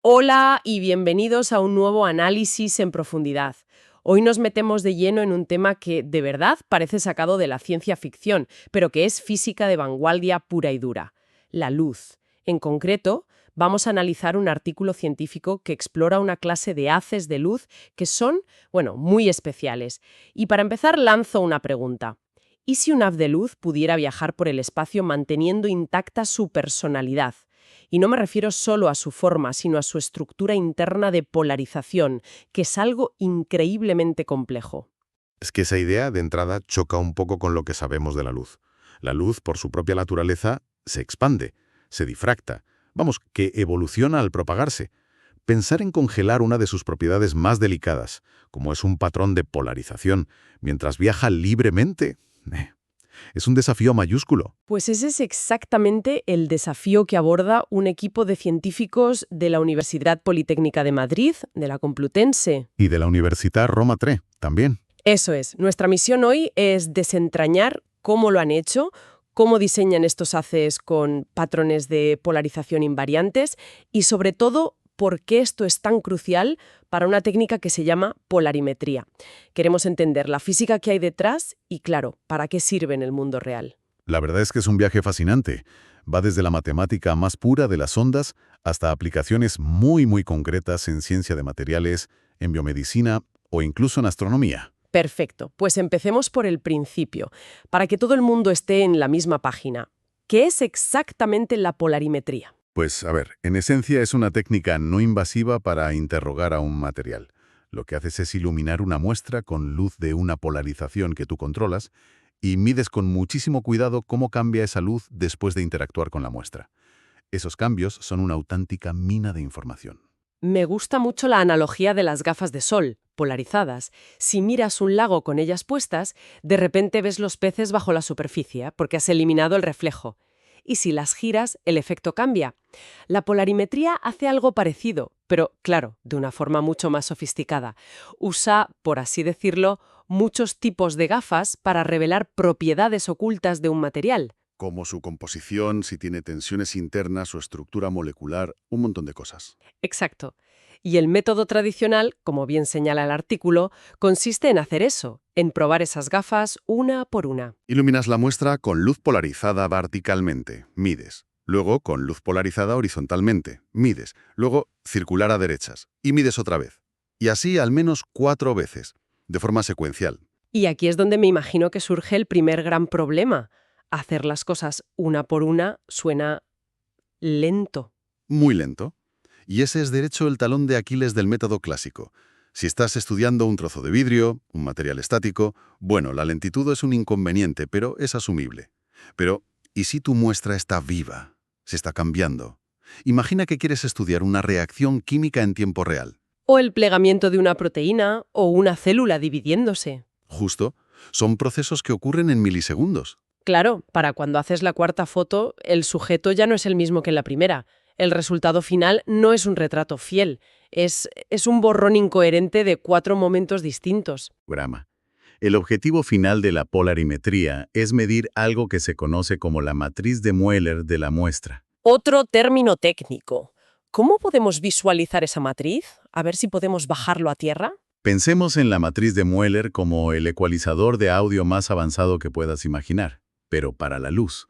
Hola y bienvenidos a un nuevo análisis en profundidad. Hoy nos metemos de lleno en un tema que de verdad parece sacado de la ciencia ficción, pero que es física de vanguardia pura y dura: la luz. En concreto, vamos a analizar un artículo científico que explora una clase de haces de luz que son, muy especiales. Y para empezar, lanzo una pregunta. ¿Y si un haz de luz pudiera viajar por el espacio manteniendo intacta su personalidad? Y no me refiero solo a su forma, sino a su estructura interna de polarización, que es algo increíblemente complejo. Es que esa idea de entrada choca un poco con lo que sabemos de la luz. La luz, por su propia naturaleza, se expande, se difracta, vamos, que evoluciona al propagarse. Pensar en congelar una de sus propiedades más delicadas, como es un patrón de polarización, mientras viaja libremente, es un desafío mayúsculo. Pues ese es exactamente el desafío que aborda un equipo de científicos de la Universidad Politécnica de Madrid, de la Complutense. Y de la Universitat Roma III, también. Eso es. Nuestra misión hoy es desentrañar cómo lo han hecho, cómo diseñan estos haces con patrones de polarización invariantes y, sobre todo, por qué esto es tan crucial para una técnica que se llama polarimetría. Queremos entender la física que hay detrás y, claro, para qué sirve en el mundo real. La verdad es que es un viaje fascinante. Va desde la matemática más pura de las ondas hasta aplicaciones muy concretas en ciencia de materiales, en biomedicina o incluso en astronomía. Perfecto, pues empecemos por el principio, para que todo el mundo esté en la misma página. ¿Qué es exactamente la polarimetría? Pues, a ver, en esencia es una técnica no invasiva para interrogar a un material. Lo que haces es iluminar una muestra con luz de una polarización que tú controlas y mides con muchísimo cuidado cómo cambia esa luz después de interactuar con la muestra. Esos cambios son una auténtica mina de información. Me gusta mucho la analogía de las gafas de sol, polarizadas. Si miras un lago con ellas puestas, de repente ves los peces bajo la superficie, porque has eliminado el reflejo. Y si las giras, el efecto cambia. La polarimetría hace algo parecido, pero, claro, de una forma mucho más sofisticada. Usa, por así decirlo, muchos tipos de gafas para revelar propiedades ocultas de un material. Como su composición, si tiene tensiones internas o estructura molecular, un montón de cosas. Exacto. Y el método tradicional, como bien señala el artículo, consiste en hacer eso, en probar esas gafas una por una. Iluminas la muestra con luz polarizada verticalmente, mides. Luego con luz polarizada horizontalmente, mides. Luego circular a derechas y mides otra vez. Y así al menos 4 veces, de forma secuencial. Y aquí es donde me imagino que surge el primer gran problema. Hacer las cosas una por una suena lento. Muy lento. Y ese es de hecho el talón de Aquiles del método clásico. Si estás estudiando un trozo de vidrio, un material estático, bueno, la lentitud es un inconveniente, pero es asumible. Pero, ¿y si tu muestra está viva? Se está cambiando. Imagina que quieres estudiar una reacción química en tiempo real. O el plegamiento de una proteína o una célula dividiéndose. Justo, son procesos que ocurren en milisegundos. Claro, para cuando haces la cuarta foto, el sujeto ya no es el mismo que en la primera. El resultado final no es un retrato fiel, es un borrón incoherente de 4 momentos distintos. Grama. El objetivo final de la polarimetría es medir algo que se conoce como la matriz de Mueller de la muestra. Otro término técnico. ¿Cómo podemos visualizar esa matriz? A ver si podemos bajarlo a tierra. Pensemos en la matriz de Mueller como el ecualizador de audio más avanzado que puedas imaginar, pero para la luz.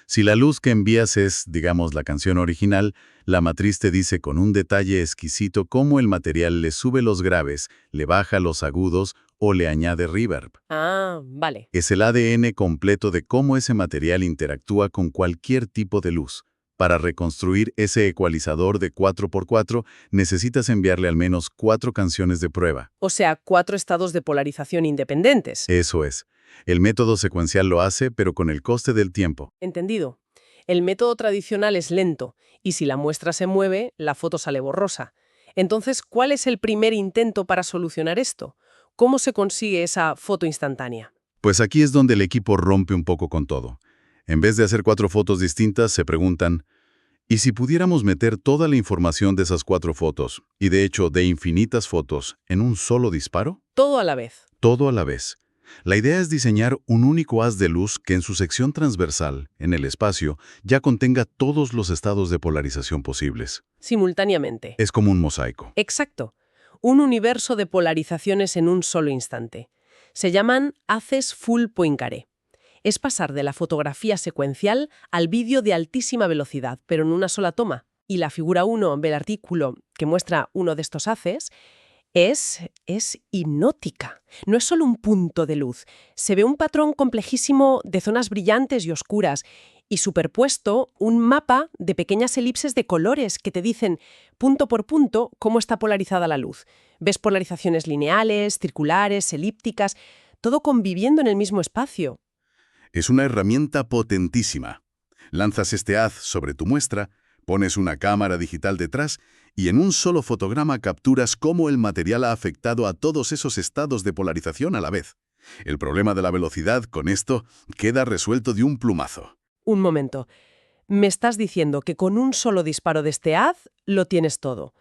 Si la luz que envías es, digamos, la canción original, la matriz te dice con un detalle exquisito cómo el material le sube los graves, le baja los agudos o le añade reverb. Ah, vale. Es el ADN completo de cómo ese material interactúa con cualquier tipo de luz. Para reconstruir ese ecualizador de 4x4, necesitas enviarle al menos 4 canciones de prueba. O sea, 4 estados de polarización independientes. Eso es. El método secuencial lo hace, pero con el coste del tiempo. Entendido. El método tradicional es lento, y si la muestra se mueve, la foto sale borrosa. Entonces, ¿cuál es el primer intento para solucionar esto? ¿Cómo se consigue esa foto instantánea? Pues aquí es donde el equipo rompe un poco con todo. En vez de hacer 4 fotos distintas, se preguntan, ¿y si pudiéramos meter toda la información de esas 4 fotos, y de hecho de infinitas fotos, en un solo disparo? Todo a la vez. Todo a la vez. La idea es diseñar un único haz de luz que en su sección transversal, en el espacio, ya contenga todos los estados de polarización posibles. Simultáneamente. Es como un mosaico. Exacto. Un universo de polarizaciones en un solo instante. Se llaman haces full Poincaré. Es pasar de la fotografía secuencial al vídeo de altísima velocidad, pero en una sola toma. Y la figura 1 del artículo que muestra uno de estos haces es hipnótica. No es solo un punto de luz. Se ve un patrón complejísimo de zonas brillantes y oscuras y superpuesto un mapa de pequeñas elipses de colores que te dicen punto por punto cómo está polarizada la luz. Ves polarizaciones lineales, circulares, elípticas, todo conviviendo en el mismo espacio. Es una herramienta potentísima. Lanzas este haz sobre tu muestra, pones una cámara digital detrás y en un solo fotograma capturas cómo el material ha afectado a todos esos estados de polarización a la vez. El problema de la velocidad, con esto, queda resuelto de un plumazo. Un momento. Me estás diciendo que con un solo disparo de este haz lo tienes todo.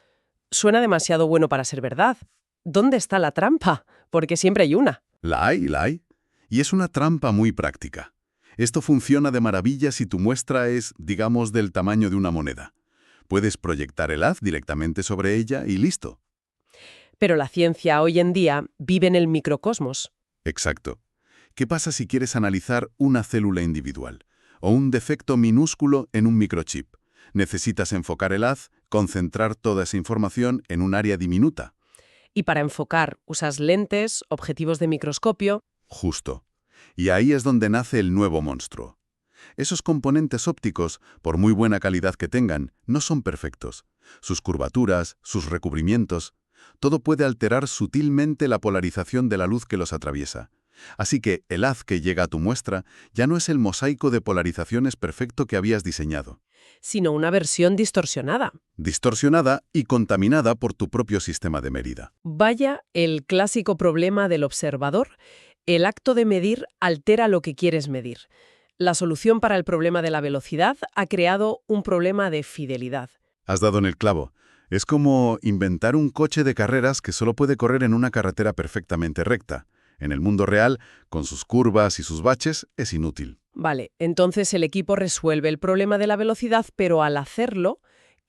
Suena demasiado bueno para ser verdad. ¿Dónde está la trampa? Porque siempre hay una. La hay. Y es una trampa muy práctica. Esto funciona de maravilla si tu muestra es, digamos, del tamaño de una moneda. Puedes proyectar el haz directamente sobre ella y listo. Pero la ciencia hoy en día vive en el microcosmos. Exacto. ¿Qué pasa si quieres analizar una célula individual o un defecto minúsculo en un microchip? Necesitas enfocar el haz, concentrar toda esa información en un área diminuta. Y para enfocar usas lentes, objetivos de microscopio. Justo. Y ahí es donde nace el nuevo monstruo. Esos componentes ópticos, por muy buena calidad que tengan, no son perfectos. Sus curvaturas, sus recubrimientos, todo puede alterar sutilmente la polarización de la luz que los atraviesa. Así que el haz que llega a tu muestra ya no es el mosaico de polarizaciones perfecto que habías diseñado. Sino una versión distorsionada. Distorsionada y contaminada por tu propio sistema de medida. Vaya el clásico problema del observador. El acto de medir altera lo que quieres medir. La solución para el problema de la velocidad ha creado un problema de fidelidad. Has dado en el clavo. Es como inventar un coche de carreras que solo puede correr en una carretera perfectamente recta. En el mundo real, con sus curvas y sus baches, es inútil. Vale, entonces el equipo resuelve el problema de la velocidad, pero al hacerlo,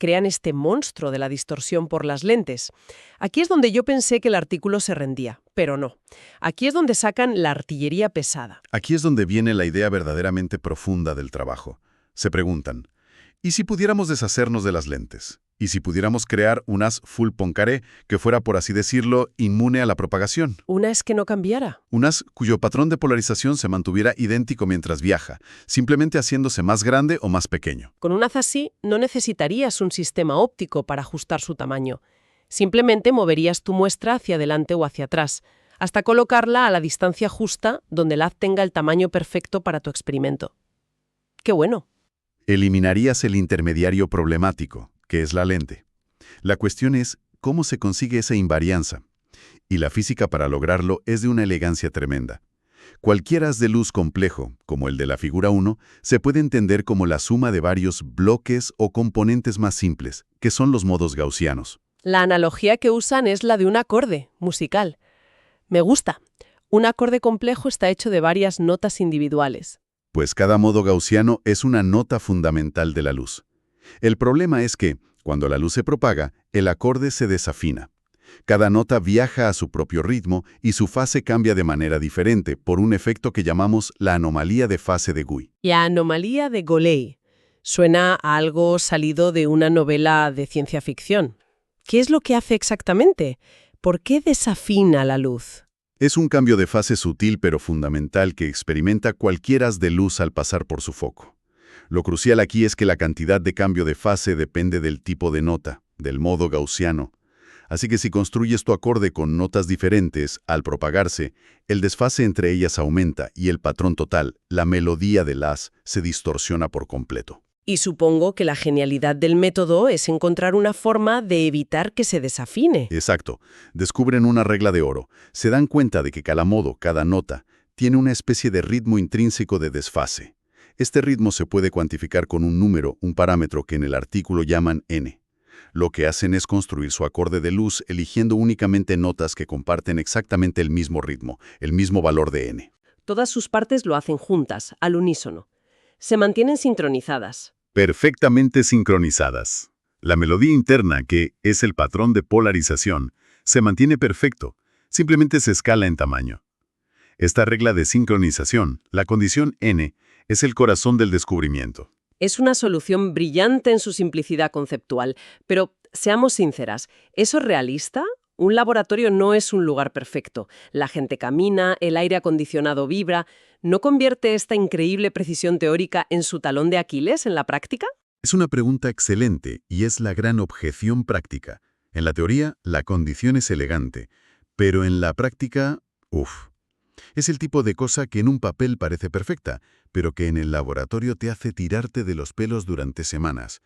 crean este monstruo de la distorsión por las lentes. Aquí es donde yo pensé que el artículo se rendía, pero no. Aquí es donde sacan la artillería pesada. Aquí es donde viene la idea verdaderamente profunda del trabajo. Se preguntan, ¿y si pudiéramos deshacernos de las lentes? ¿Y si pudiéramos crear un haz full Poincaré que fuera, por así decirlo, inmune a la propagación? Una es que no cambiara. Un haz cuyo patrón de polarización se mantuviera idéntico mientras viaja, simplemente haciéndose más grande o más pequeño. Con un haz así, no necesitarías un sistema óptico para ajustar su tamaño. Simplemente moverías tu muestra hacia adelante o hacia atrás, hasta colocarla a la distancia justa donde el haz tenga el tamaño perfecto para tu experimento. ¡Qué bueno! Eliminarías el intermediario problemático, que es la lente. La cuestión es cómo se consigue esa invarianza. Y la física para lograrlo es de una elegancia tremenda. Cualquier haz de luz complejo, como el de la figura 1, se puede entender como la suma de varios bloques o componentes más simples, que son los modos gaussianos. La analogía que usan es la de un acorde musical. Me gusta. Un acorde complejo está hecho de varias notas individuales. Pues cada modo gaussiano es una nota fundamental de la luz. El problema es que, cuando la luz se propaga, el acorde se desafina. Cada nota viaja a su propio ritmo y su fase cambia de manera diferente por un efecto que llamamos la anomalía de fase de Gouy. La anomalía de Golay. Suena a algo salido de una novela de ciencia ficción. ¿Qué es lo que hace exactamente? ¿Por qué desafina la luz? Es un cambio de fase sutil pero fundamental que experimenta cualquier haz de luz al pasar por su foco. Lo crucial aquí es que la cantidad de cambio de fase depende del tipo de nota, del modo gaussiano. Así que si construyes tu acorde con notas diferentes, al propagarse, el desfase entre ellas aumenta y el patrón total, la melodía del haz, se distorsiona por completo. Y supongo que la genialidad del método es encontrar una forma de evitar que se desafine. Exacto. Descubren una regla de oro. Se dan cuenta de que cada modo, cada nota, tiene una especie de ritmo intrínseco de desfase. Este ritmo se puede cuantificar con un número, un parámetro que en el artículo llaman n. Lo que hacen es construir su acorde de luz eligiendo únicamente notas que comparten exactamente el mismo ritmo, el mismo valor de n. Todas sus partes lo hacen juntas, al unísono. Se mantienen sincronizadas. Perfectamente sincronizadas. La melodía interna, que es el patrón de polarización, se mantiene perfecto, simplemente se escala en tamaño. Esta regla de sincronización, la condición n, es el corazón del descubrimiento. Es una solución brillante en su simplicidad conceptual, pero seamos sinceras, ¿eso es realista? Un laboratorio no es un lugar perfecto. La gente camina, el aire acondicionado vibra. ¿No convierte esta increíble precisión teórica en su talón de Aquiles en la práctica? Es una pregunta excelente y es la gran objeción práctica. En la teoría, la condición es elegante, pero en la práctica, es el tipo de cosa que en un papel parece perfecta, pero que en el laboratorio te hace tirarte de los pelos durante semanas.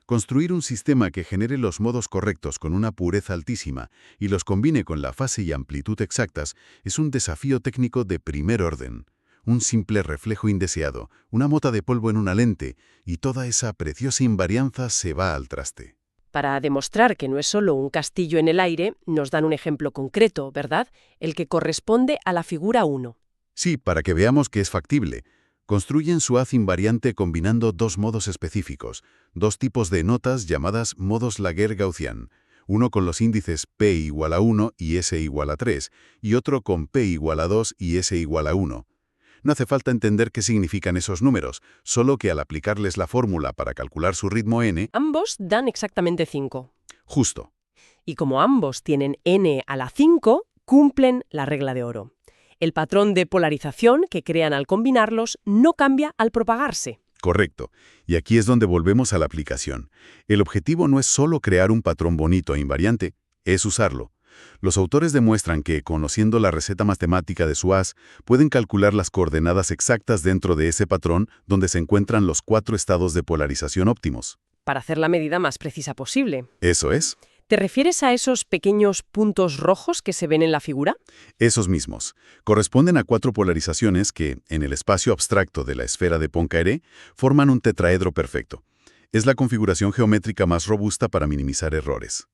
Construir un sistema que genere los modos correctos con una pureza altísima y los combine con la fase y amplitud exactas es un desafío técnico de primer orden. Un simple reflejo indeseado, una mota de polvo en una lente, y toda esa preciosa invarianza se va al traste. Para demostrar que no es solo un castillo en el aire, nos dan un ejemplo concreto, ¿verdad? El que corresponde a la figura 1. Sí, para que veamos que es factible. Construyen su haz invariante combinando dos modos específicos, dos tipos de notas llamadas modos Laguerre-Gaussian, uno con los índices p igual a 1 y s igual a 3, y otro con p igual a 2 y s igual a 1. No hace falta entender qué significan esos números, solo que al aplicarles la fórmula para calcular su ritmo n... Ambos dan exactamente 5. Justo. Y como ambos tienen n a la 5, cumplen la regla de oro. El patrón de polarización que crean al combinarlos no cambia al propagarse. Correcto. Y aquí es donde volvemos a la aplicación. El objetivo no es solo crear un patrón bonito e invariante, es usarlo. Los autores demuestran que, conociendo la receta matemática de su haz, pueden calcular las coordenadas exactas dentro de ese patrón donde se encuentran los 4 estados de polarización óptimos. Para hacer la medida más precisa posible. ¿Eso es? ¿Te refieres a esos pequeños puntos rojos que se ven en la figura? Esos mismos. Corresponden a 4 polarizaciones que, en el espacio abstracto de la esfera de Poincaré, forman un tetraedro perfecto. Es la configuración geométrica más robusta para minimizar errores.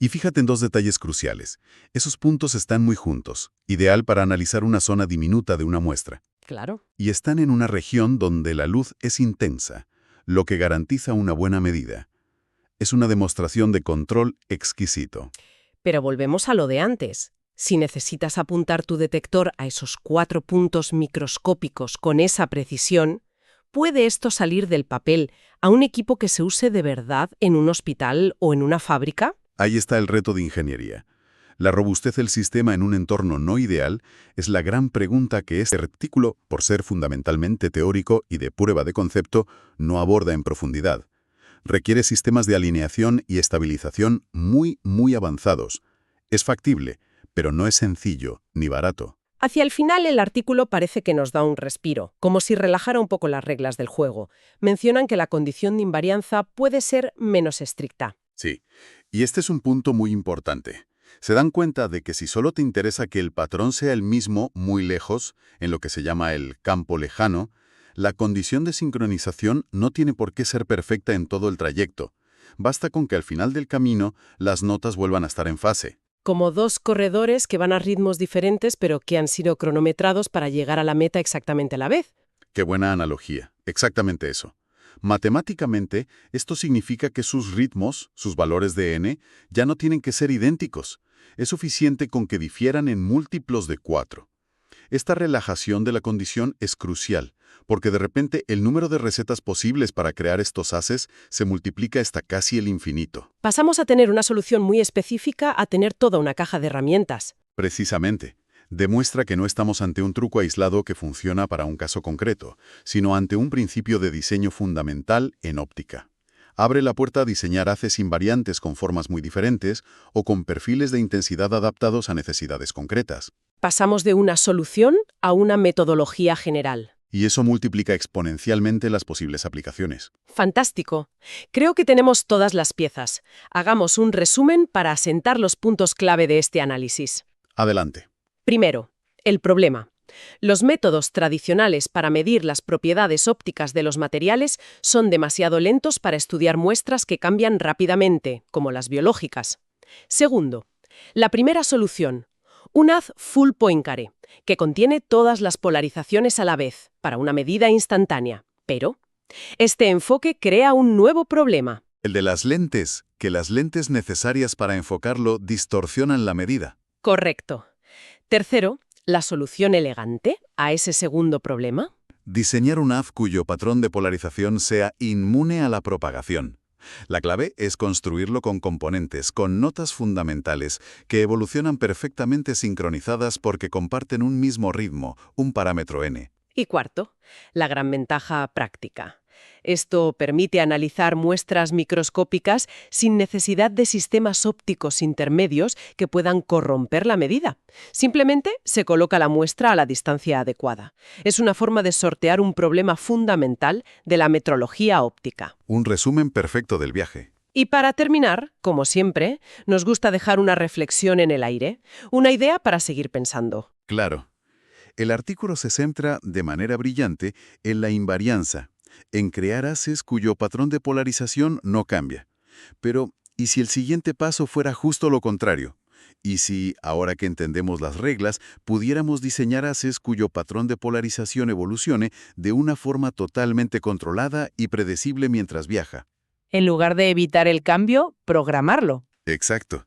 Y fíjate en 2 detalles cruciales. Esos puntos están muy juntos, ideal para analizar una zona diminuta de una muestra. Claro. Y están en una región donde la luz es intensa, lo que garantiza una buena medida. Es una demostración de control exquisito. Pero volvemos a lo de antes. Si necesitas apuntar tu detector a esos 4 puntos microscópicos con esa precisión, ¿puede esto salir del papel a un equipo que se use de verdad en un hospital o en una fábrica? Ahí está el reto de ingeniería. La robustez del sistema en un entorno no ideal es la gran pregunta que este retículo, por ser fundamentalmente teórico y de prueba de concepto, no aborda en profundidad. Requiere sistemas de alineación y estabilización muy avanzados. Es factible, pero no es sencillo ni barato. Hacia el final el artículo parece que nos da un respiro, como si relajara un poco las reglas del juego. Mencionan que la condición de invarianza puede ser menos estricta. Sí, y este es un punto muy importante. Se dan cuenta de que si solo te interesa que el patrón sea el mismo muy lejos, en lo que se llama el campo lejano, la condición de sincronización no tiene por qué ser perfecta en todo el trayecto. Basta con que al final del camino las notas vuelvan a estar en fase. Como 2 corredores que van a ritmos diferentes pero que han sido cronometrados para llegar a la meta exactamente a la vez. Qué buena analogía. Exactamente eso. Matemáticamente, esto significa que sus ritmos, sus valores de n, ya no tienen que ser idénticos. Es suficiente con que difieran en múltiplos de 4. Esta relajación de la condición es crucial, porque de repente el número de recetas posibles para crear estos haces se multiplica hasta casi el infinito. Pasamos a tener una solución muy específica a tener toda una caja de herramientas. Precisamente. Demuestra que no estamos ante un truco aislado que funciona para un caso concreto, sino ante un principio de diseño fundamental en óptica. Abre la puerta a diseñar haces invariantes con formas muy diferentes o con perfiles de intensidad adaptados a necesidades concretas. Pasamos de una solución a una metodología general. Y eso multiplica exponencialmente las posibles aplicaciones. Fantástico. Creo que tenemos todas las piezas. Hagamos un resumen para asentar los puntos clave de este análisis. Adelante. Primero, el problema. Los métodos tradicionales para medir las propiedades ópticas de los materiales son demasiado lentos para estudiar muestras que cambian rápidamente, como las biológicas. Segundo, la primera solución, un haz full Poincaré, que contiene todas las polarizaciones a la vez, para una medida instantánea. Pero este enfoque crea un nuevo problema. El de las lentes, que las lentes necesarias para enfocarlo distorsionan la medida. Correcto. Tercero, la solución elegante a ese segundo problema. Diseñar un haz cuyo patrón de polarización sea inmune a la propagación. La clave es construirlo con componentes, con notas fundamentales, que evolucionan perfectamente sincronizadas porque comparten un mismo ritmo, un parámetro n. Y cuarto, la gran ventaja práctica. Esto permite analizar muestras microscópicas sin necesidad de sistemas ópticos intermedios que puedan corromper la medida. Simplemente se coloca la muestra a la distancia adecuada. Es una forma de sortear un problema fundamental de la metrología óptica. Un resumen perfecto del viaje. Y para terminar, como siempre, nos gusta dejar una reflexión en el aire, una idea para seguir pensando. Claro. El artículo se centra, de manera brillante, en la invarianza, en crear haces cuyo patrón de polarización no cambia. Pero, ¿y si el siguiente paso fuera justo lo contrario? ¿Y si, ahora que entendemos las reglas, pudiéramos diseñar haces cuyo patrón de polarización evolucione de una forma totalmente controlada y predecible mientras viaja? En lugar de evitar el cambio, programarlo. Exacto.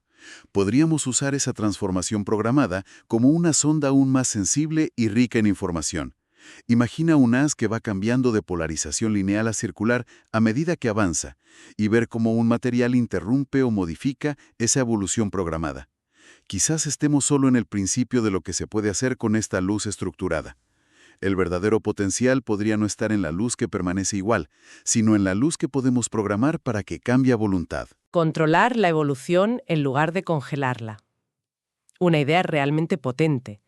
Podríamos usar esa transformación programada como una sonda aún más sensible y rica en información. Imagina un haz que va cambiando de polarización lineal a circular a medida que avanza, y ver cómo un material interrumpe o modifica esa evolución programada. Quizás estemos solo en el principio de lo que se puede hacer con esta luz estructurada. El verdadero potencial podría no estar en la luz que permanece igual, sino en la luz que podemos programar para que cambie a voluntad. Controlar la evolución en lugar de congelarla. Una idea realmente potente.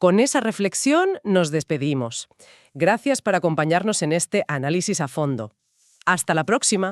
Con esa reflexión nos despedimos. Gracias por acompañarnos en este análisis a fondo. Hasta la próxima.